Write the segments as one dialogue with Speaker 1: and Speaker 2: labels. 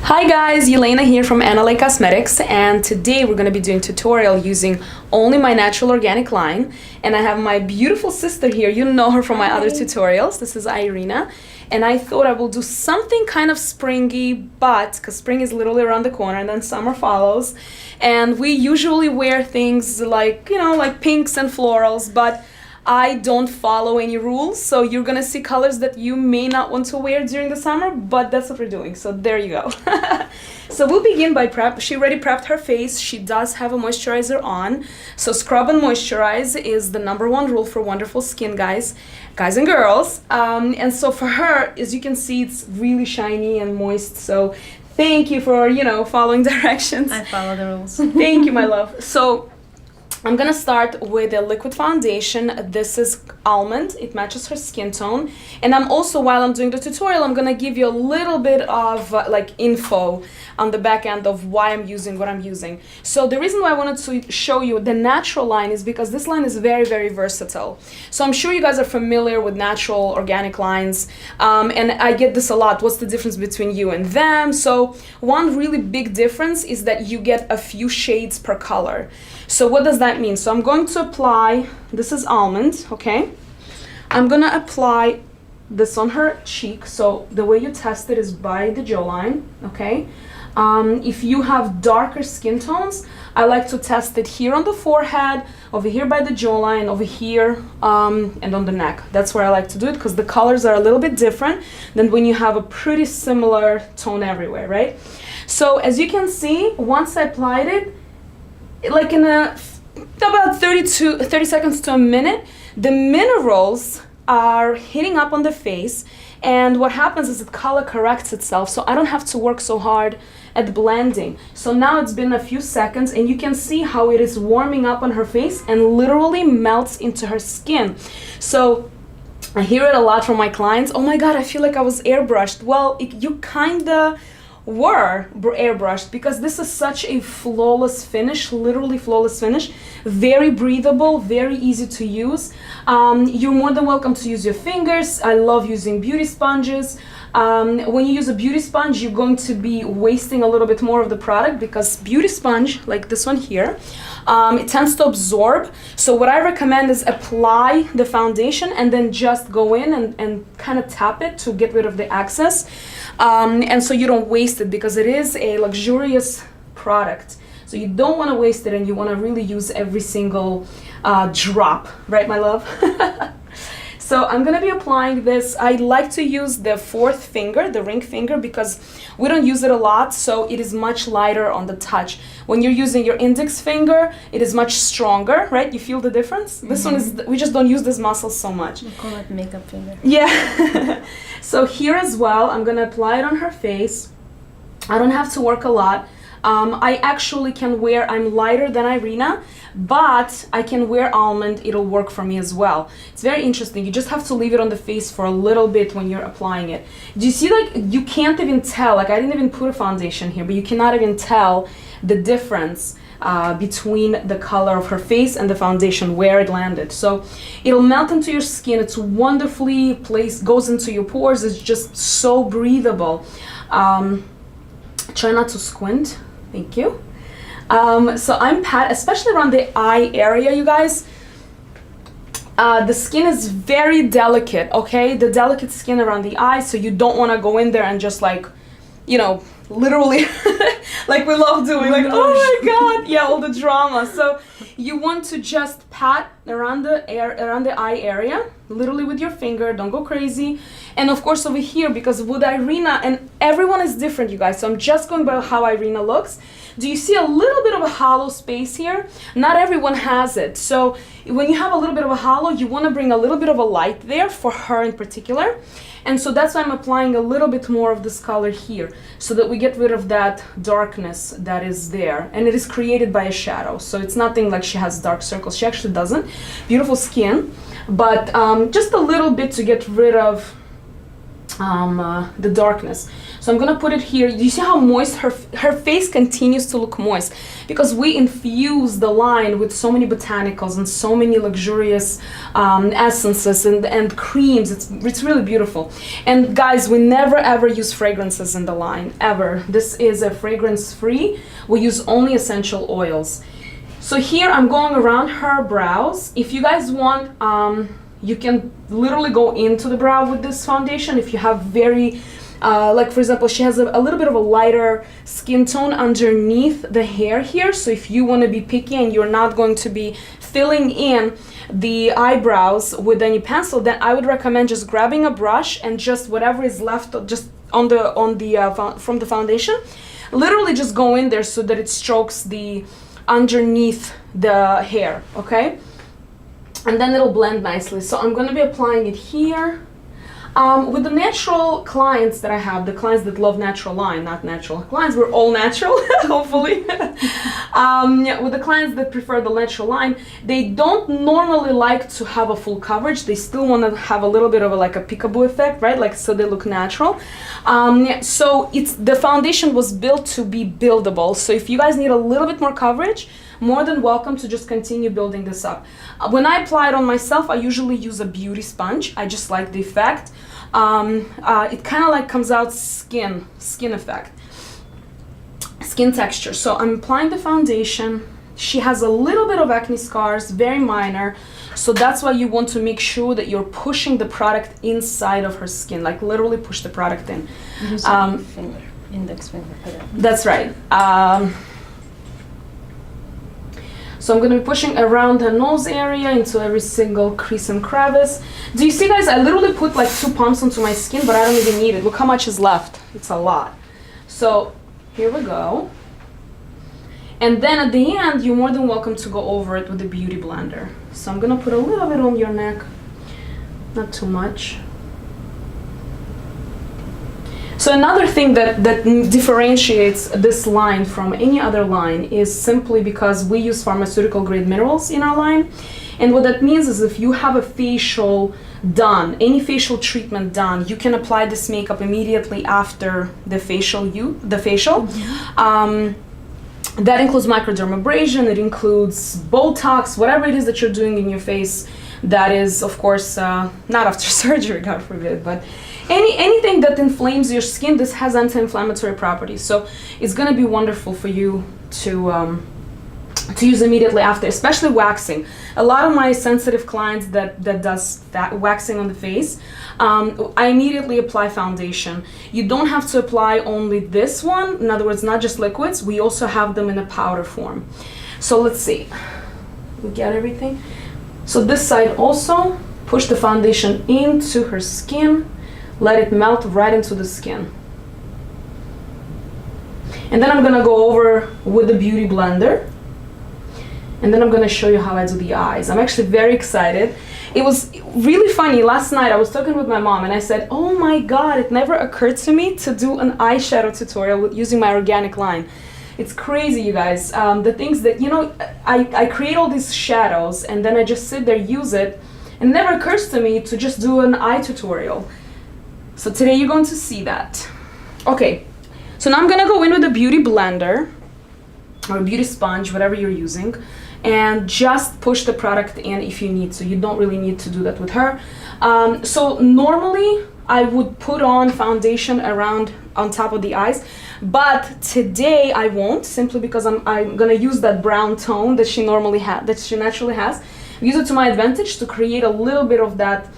Speaker 1: Hi guys, Elena here from Anna Cosmetics, and today we're going to be doing a tutorial using only my natural organic line. And I have my beautiful sister here. You know her from my other tutorials. This is Irina, and I thought I will do something kind of springy, but because spring is literally around the corner and then summer follows, and we usually wear things like, like pinks and florals, but I don't follow any rules, so you're gonna see colors that you may not want to wear during the summer, but that's what we're doing, so there you go. So we'll begin by prep. She already prepped her face. She does have a moisturizer on, so scrub and moisturize is the #1 rule for wonderful skin, guys and girls. And so for her, as you can see, it's really shiny and moist, so thank you for, following directions.
Speaker 2: I follow the rules.
Speaker 1: Thank you, my love. So I'm gonna start with a liquid foundation. This is almond. It matches her skin tone. And I'm also, while I'm doing the tutorial, I'm gonna give you a little bit of info on the back end of why I'm using what I'm using. So the reason why I wanted to show you the natural line is because this line is very, very versatile. So I'm sure you guys are familiar with natural organic lines, and I get this a lot. What's the difference between you and them? So one really big difference is that you get a few shades per color. So what does that mean? So I'm going to apply, this is almond, okay? I'm gonna apply this on her cheek. So the way you test it is by the jawline, okay? If you have darker skin tones, I like to test it here on the forehead, over here by the jawline, over here, and on the neck. That's where I like to do it because the colors are a little bit different than when you have a pretty similar tone everywhere, right? So as you can see, once I applied it, like in about 30 seconds to a minute, the minerals are hitting up on the face, and what happens is the color corrects itself, so I don't have to work so hard at blending. So now it's been a few seconds, and you can see how it is warming up on her face and literally melts into her skin. So I hear it a lot from my clients. Oh my god, I feel like I was airbrushed. Well, you kinda were airbrushed, because this is such a flawless finish, literally flawless finish, very breathable, very easy to use. You're more than welcome to use your fingers. I love using beauty sponges. When you use a beauty sponge, you're going to be wasting a little bit more of the product, because beauty sponge, like this one here, it tends to absorb. So what I recommend is apply the foundation and then just go in and kind of tap it to get rid of the excess. And so you don't waste it, because it is a luxurious product. So you don't want to waste it, and you want to really use every single drop, right, my love? So I'm going to be applying this. I like to use the 4th finger, the ring finger, because we don't use it a lot, so it is much lighter on the touch. When you're using your index finger, it is much stronger, right? You feel the difference? This one is, we just don't use this muscle so much.
Speaker 2: We call it makeup finger.
Speaker 1: Yeah. So here as well, I'm going to apply it on her face. I don't have to work a lot. I actually can wear, I'm lighter than Irina, but I can wear almond. It'll work for me as well. It's very interesting. You just have to leave it on the face for a little bit when you're applying it. Do you see, like, you can't even tell, like, I didn't even put a foundation here, but you cannot even tell the difference between the color of her face and the foundation, where it landed. So it'll melt into your skin. It's wonderfully placed, goes into your pores. It's just so breathable. Try not to squint. Thank you. So I'm especially around the eye area, you guys. The skin is very delicate, okay? The delicate skin around the eye, so you don't want to go in there and just literally like we love doing, like, oh my god, yeah, all the drama. So you want to just pat around the eye area, literally with your finger. Don't go crazy. And of course over here, because with Irina, and everyone is different, you guys, so I'm just going by how Irina looks. Do you see a little bit of a hollow space here? Not everyone has it. So when you have a little bit of a hollow, you want to bring a little bit of a light there for her in particular. And so that's why I'm applying a little bit more of this color here, so that we get rid of that darkness that is there. And it is created by a shadow, so it's nothing like she has dark circles. She actually doesn't. Beautiful skin, but just a little bit to get rid of the darkness. So I'm gonna put it here. Do you see how moist her face continues to look moist? Because we infuse the line with so many botanicals and so many luxurious essences and creams. It's really beautiful. And guys, we never ever use fragrances in the line, ever. This is a fragrance free. We use only essential oils. So here I'm going around her brows. If you guys want, you can literally go into the brow with this foundation if you have very, like for example, she has a little bit of a lighter skin tone underneath the hair here. So if you want to be picky and you're not going to be filling in the eyebrows with any pencil, then I would recommend just grabbing a brush and just whatever is left just from the foundation, literally just go in there so that it strokes the underneath the hair, okay? And then it'll blend nicely. So I'm going to be applying it here. With the natural clients that I have, the clients that love natural line, not natural clients, we're all natural, hopefully. With the clients that prefer the natural line, they don't normally like to have a full coverage. They still want to have a little bit of like a peekaboo effect, right? Like, so they look natural. So the foundation was built to be buildable. So if you guys need a little bit more coverage, more than welcome to just continue building this up. When I apply it on myself, I usually use a beauty sponge. I just like the effect. It kind of like comes out skin effect, skin texture. So I'm applying the foundation. She has a little bit of acne scars, very minor. So that's why you want to make sure that you're pushing the product inside of her skin, like literally push the product in.
Speaker 2: Use your finger, index finger.
Speaker 1: That's right. So I'm going to be pushing around the nose area into every single crease and crevice. Do you see, guys? I literally put like 2 pumps onto my skin, but I don't even need it. Look how much is left. It's a lot. So here we go. And then at the end, you're more than welcome to go over it with the Beauty Blender. So I'm going to put a little bit on your neck. Not too much. So another thing that differentiates this line from any other line is simply because we use pharmaceutical grade minerals in our line. And what that means is if you have a facial done, any facial treatment done, you can apply this makeup immediately after the facial. Mm-hmm. That includes microdermabrasion, it includes Botox, whatever it is that you're doing in your face. That is, of course, not after surgery, God forbid, but anything that inflames your skin, this has anti-inflammatory properties. So it's going to be wonderful for you to use immediately after, especially waxing. A lot of my sensitive clients that does that waxing on the face, I immediately apply foundation. You don't have to apply only this one. In other words, not just liquids. We also have them in a powder form. So let's see. We get everything. So this side also, push the foundation into her skin. Let it melt right into the skin. And then I'm gonna go over with the Beauty Blender. And then I'm gonna show you how I do the eyes. I'm actually very excited. It was really funny. Last night I was talking with my mom and I said, oh my God, it never occurred to me to do an eyeshadow tutorial using my organic line. It's crazy, you guys. The things that, you know, I create all these shadows and then I just sit there, use it. And it never occurs to me to just do an eye tutorial. So today you're going to see that. Okay, so now I'm gonna go in with a Beauty Blender or a beauty sponge, whatever you're using, and just push the product in if you need to. You don't really need to do that with her. So normally I would put on foundation around on top of the eyes, but today I won't, simply because I'm gonna use that brown tone that she normally has, that she naturally has. Use it to my advantage to create a little bit of that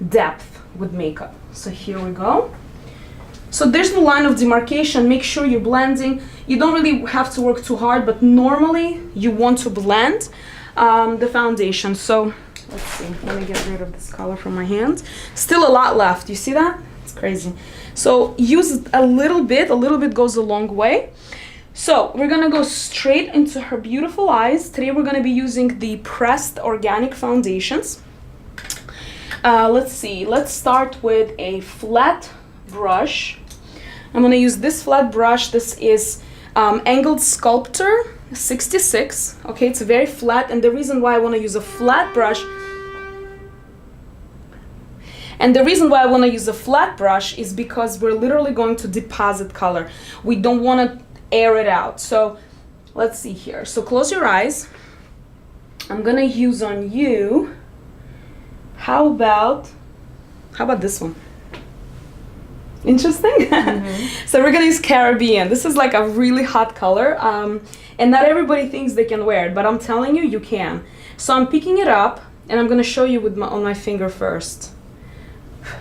Speaker 1: depth with makeup. So here we go. So there's the line of demarcation. Make sure you're blending. You don't really have to work too hard, but normally you want to blend the foundation. So let's see, let me get rid of this color from my hand. Still a lot left, you see that? It's crazy. So use a little bit goes a long way. So we're gonna go straight into her beautiful eyes. Today we're gonna be using the pressed organic foundations. Let's see, let's start with a flat brush. I'm gonna use this flat brush. This is Angled Sculptor 66. Okay, it's very flat, and the reason why I wanna use a flat brush, And the reason why I want to use a flat brush is because we're literally going to deposit color. We don't want to air it out. So let's see here. So close your eyes. I'm going to use on you. How about this one? Interesting. So we're gonna use Caribbean. This is like a really hot color, and not everybody thinks they can wear it, but I'm telling you, you can. So I'm picking it up, and I'm gonna show you with on my finger first.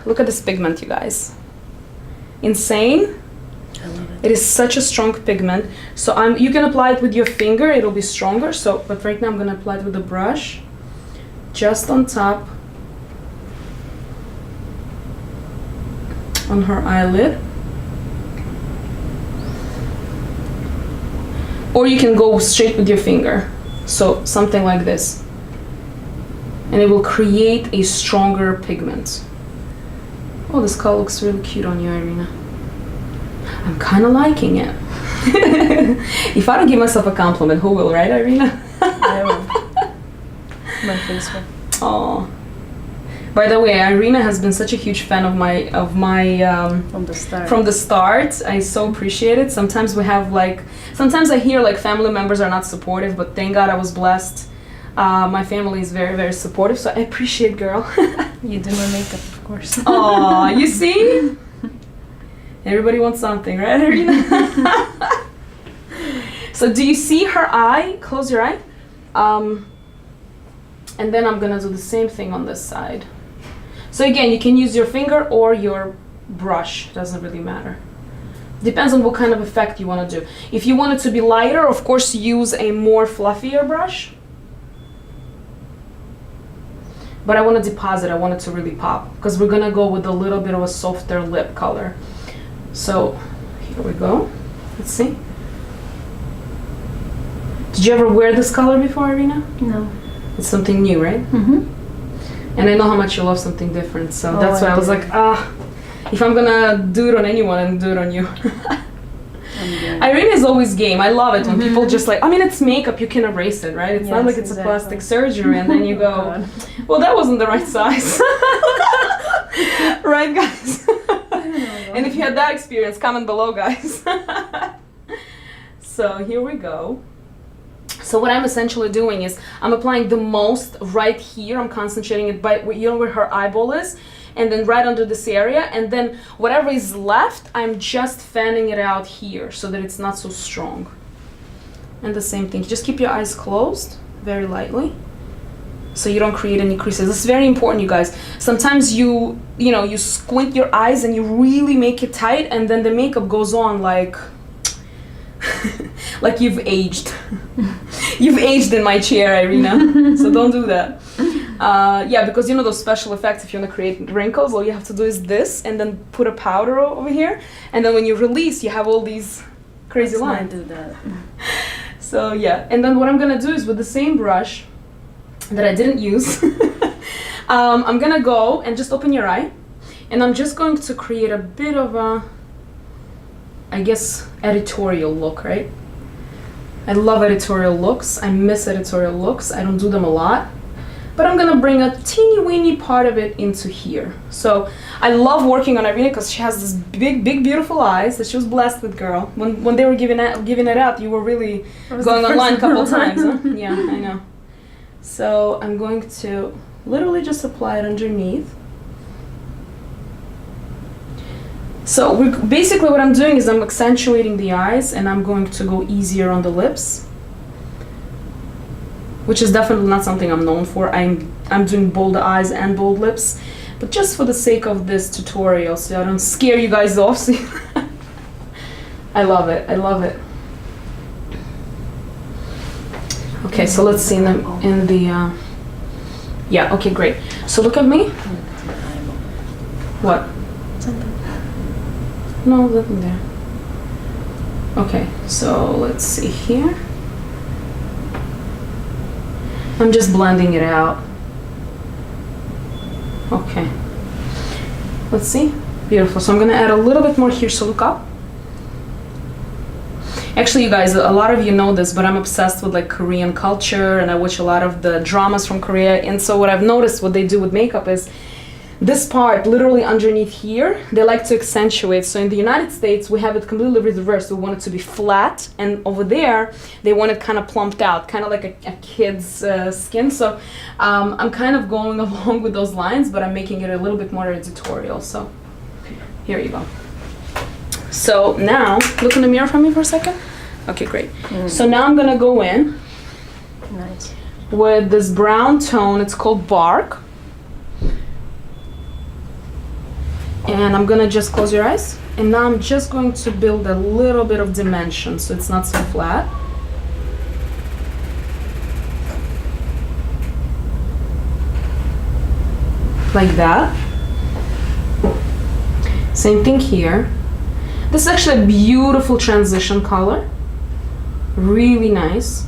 Speaker 1: Look at this pigment, you guys. Insane.
Speaker 2: I love it.
Speaker 1: It is such a strong pigment. So you can apply it with your finger, it'll be stronger. So, but right now I'm gonna apply it with a brush, just on top. On her eyelid, or you can go straight with your finger, so something like this, and it will create a stronger pigment. Oh, this color looks really cute on you, Irina. I'm kind of liking it. If I don't give myself a compliment, who will, right, Irina?
Speaker 2: I will. My face will.
Speaker 1: Oh. By the way, Irina has been such a huge fan of my
Speaker 2: From the start.
Speaker 1: From the start. I so appreciate it. Sometimes I hear like family members are not supportive, but thank God I was blessed. My family is very, very supportive, so I appreciate, girl.
Speaker 2: You do my makeup, of course.
Speaker 1: Aw, you see? Everybody wants something, right, Irina? So do you see her eye? Close your eye. And then I'm gonna do the same thing on this side. So again, you can use your finger or your brush, doesn't really matter. Depends on what kind of effect you want to do. If you want it to be lighter, of course, use a more fluffier brush. But I want to deposit, I want it to really pop, because we're gonna go with a little bit of a softer lip color. So here we go. Let's see. Did you ever wear this color before, Irina?
Speaker 2: No.
Speaker 1: It's something new, right?
Speaker 2: Mm-hmm.
Speaker 1: And I know how much you love something different, so that's why I was
Speaker 2: do.
Speaker 1: like, if I'm gonna do it on anyone, I'm do it on you. Irina is always game. I love it when people just like, I mean, it's makeup, you can erase it, right? It's not like it's a plastic surgery and then you go, well, that wasn't the right size. Right, guys? And if you had that experience, comment below, guys. So here we go. So what I'm essentially doing is I'm applying the most right here. I'm concentrating it by, you know, where her eyeball is, and then right under this area, and then whatever is left, I'm just fanning it out here so that it's not so strong. And the same thing, just keep your eyes closed very lightly so you don't create any creases. This is very important, you guys. Sometimes you squint your eyes and you really make it tight, and then the makeup goes on like like you've aged. You've aged in my chair, Irina. So don't do that. Yeah, because you know those special effects, if you want to create wrinkles, all you have to do is this, and then put a powder over here, and then when you release, you have all these crazy lines.
Speaker 2: Do that.
Speaker 1: So yeah, and then what I'm gonna do is with the same brush that I didn't use, I'm gonna go and just open your eye, and I'm just going to create a bit of a, I guess, editorial look, right? I love editorial looks. I miss editorial looks. I don't do them a lot. But I'm gonna bring a teeny weeny part of it into here. So I love working on Irina because she has this big, big, beautiful eyes that she was blessed with, girl. When they were giving it out, you were really going online a couple times, huh? Yeah, I know. So I'm going to literally just apply it underneath. So basically what I'm doing is I'm accentuating the eyes, and I'm going to go easier on the lips, which is definitely not something I'm known for. I'm doing bold eyes and bold lips, but just for the sake of this tutorial, so I don't scare you guys off. So I love it. I love it. Okay, so let's see in the yeah. Okay, great. So look at me. What? No, nothing there. Okay, so let's see here. I'm just blending it out. Okay. Let's see. Beautiful. So I'm gonna add a little bit more here, so look up. Actually, you guys, a lot of you know this, but I'm obsessed with like Korean culture, and I watch a lot of the dramas from Korea. And so what I've noticed what they do with makeup is this part literally underneath here, they like to accentuate. So in the United States, we have it completely reversed. We want it to be flat, and over there, they want it kind of plumped out, kind of like a kid's skin. So I'm kind of going along with those lines, but I'm making it a little bit more editorial. So here you go. So now, look in the mirror for me for a second. Okay, great. So now I'm gonna go in
Speaker 2: Nice.
Speaker 1: with this brown tone. It's called Bark. And I'm gonna just close your eyes. And now I'm just going to build a little bit of dimension so it's not so flat. Like that. Same thing here. This is actually a beautiful transition color. Really nice.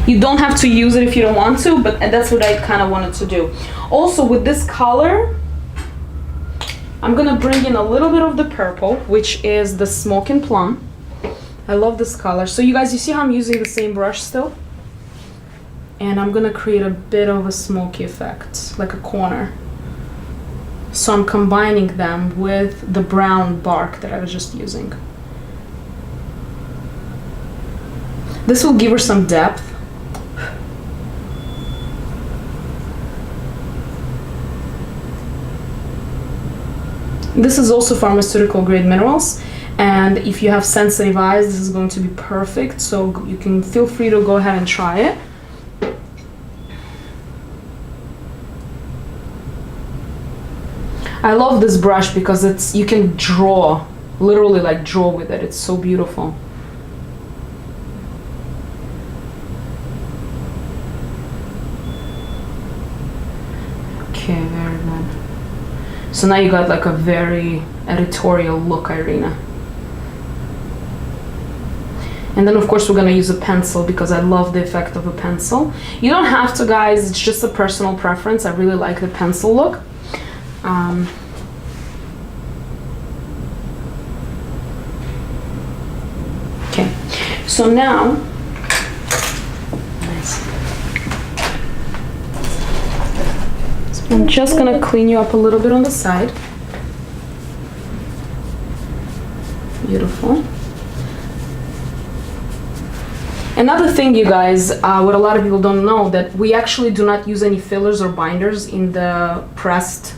Speaker 1: You don't have to use it if you don't want to, but that's what I kind of wanted to do. Also with this color, I'm gonna bring in a little bit of the purple, which is the Smoking Plum. I love this color. So you guys, you see how I'm using the same brush still? And I'm gonna create a bit of a smoky effect, like a corner. So I'm combining them with the brown bark that I was just using. This will give her some depth. This is also pharmaceutical grade minerals, and if you have sensitive eyes, this is going to be perfect. So you can feel free to go ahead and try it. I love this brush because it's, you can draw, literally like draw with it. It's so beautiful. Okay, very good. So now you got like a very editorial look, Irina. And then of course we're gonna use a pencil because I love the effect of a pencil. You don't have to, guys, it's just a personal preference. I really like the pencil look. Okay, so now, I'm just gonna clean you up a little bit on the side. Beautiful. Another thing, you guys, what a lot of people don't know, that we actually do not use any fillers or binders in the pressed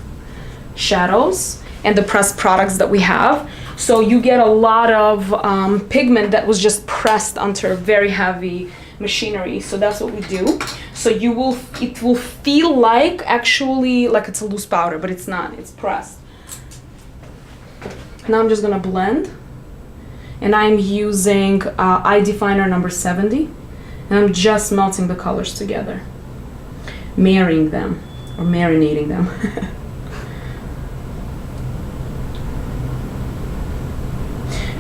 Speaker 1: shadows and the pressed products that we have. So you get a lot of pigment that was just pressed under very heavy machinery. So that's what we do. So it will feel like actually like it's a loose powder, but it's not, it's pressed. Now I'm just gonna blend, and I'm using eye definer number 70, and I'm just melting the colors together, marrying them or marinating them.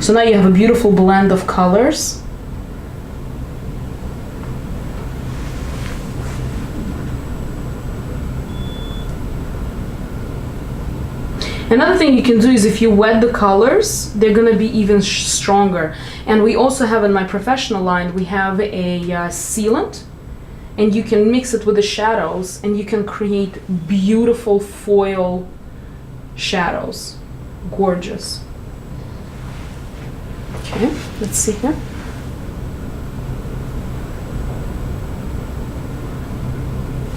Speaker 1: So now you have a beautiful blend of colors. Another thing you can do is if you wet the colors, they're gonna be even stronger. And we also have in my professional line, we have a sealant, and you can mix it with the shadows and you can create beautiful foil shadows. Gorgeous. Okay, let's see here.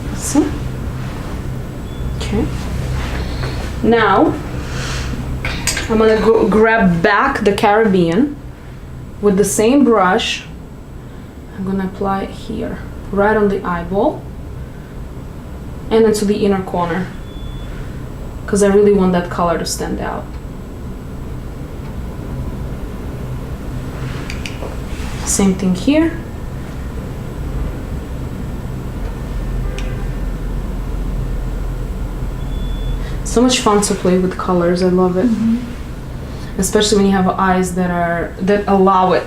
Speaker 1: Let's see. Okay. Now, I'm gonna grab back the Caribbean with the same brush. I'm gonna apply it here, right on the eyeball and into the inner corner, because I really want that color to stand out. Same thing here. So much fun to play with colors. I love it. Mm-hmm. Especially when you have eyes that allow it.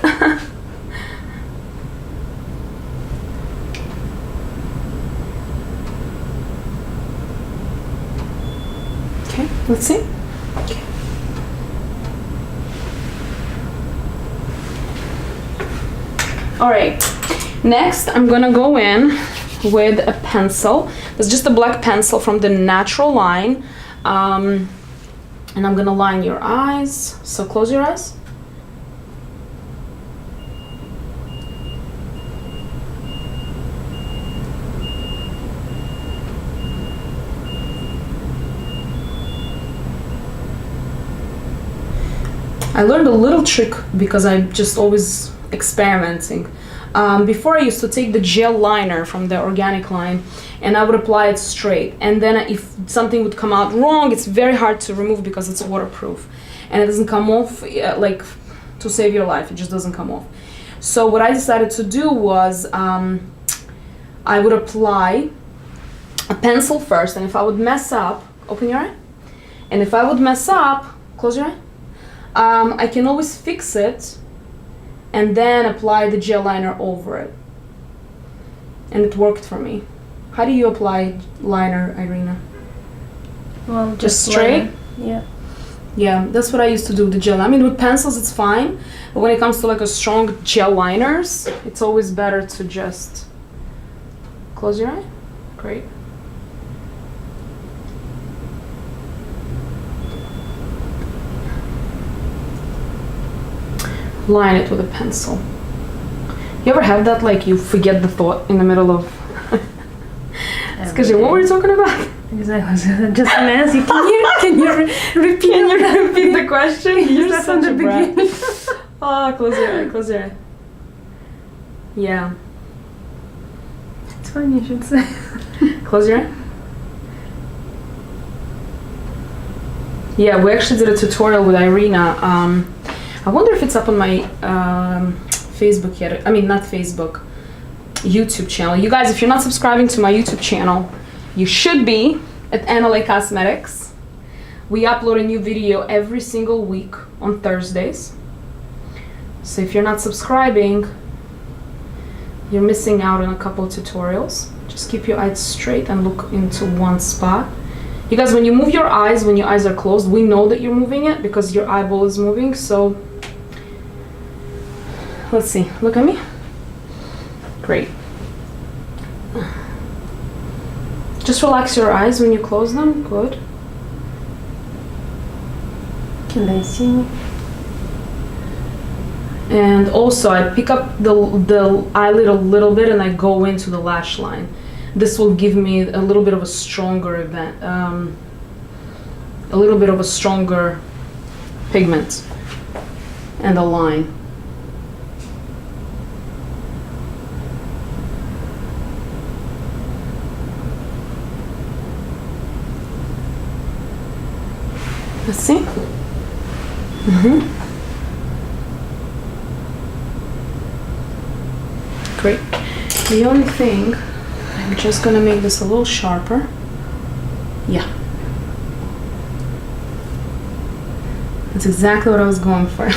Speaker 1: Okay, let's see. Okay. All right. Next, I'm gonna go in with a pencil. It's just a black pencil from the Natural line. And I'm gonna line your eyes. So close your eyes. I learned a little trick because I'm just always experimenting. Before I used to take the gel liner from the organic line and I would apply it straight. And then if something would come out wrong, it's very hard to remove because it's waterproof. And it doesn't come off like to save your life. It just doesn't come off. So what I decided to do was I would apply a pencil first. And if I would mess up, open your eye. And if I would mess up, close your eye. I can always fix it and then apply the gel liner over it. And it worked for me. How do you apply liner, Irina?
Speaker 2: Well,
Speaker 1: Just straight?
Speaker 2: liner. Yeah.
Speaker 1: Yeah, that's what I used to do with the gel. I mean, with pencils it's fine, but when it comes to like a strong gel liners, it's always better to just close your eye. Great. Line it with a pencil. You ever have that, like you forget the thought in the middle of... It's because what were you talking about?
Speaker 2: Exactly. Just Nancy, can you repeat?
Speaker 1: Can you repeat the question? You're
Speaker 2: That's
Speaker 1: such
Speaker 2: from
Speaker 1: a
Speaker 2: the
Speaker 1: brat.
Speaker 2: beginning.
Speaker 1: Oh, close your eye, close your eye. Yeah.
Speaker 2: It's fine, you should say.
Speaker 1: Close your eye. Yeah, we actually did a tutorial with Irina. I wonder if it's up on my Facebook yet. I mean, not Facebook, YouTube channel. You guys, if you're not subscribing to my YouTube channel, you should be at NLA Cosmetics. We upload a new video every single week on Thursdays. So if you're not subscribing, you're missing out on a couple of tutorials. Just keep your eyes straight and look into one spot. You guys, when you move your eyes, when your eyes are closed, we know that you're moving it because your eyeball is moving. So let's see, look at me. Great. Just relax your eyes when you close them. Good.
Speaker 2: Can they see me?
Speaker 1: And also I pick up the eyelid a little bit and I go into the lash line. This will give me a little bit of a stronger event, a little bit of a stronger pigment and a line. Let's see. Great. The only thing, I'm just gonna make this a little sharper. Yeah. That's exactly what I was going for.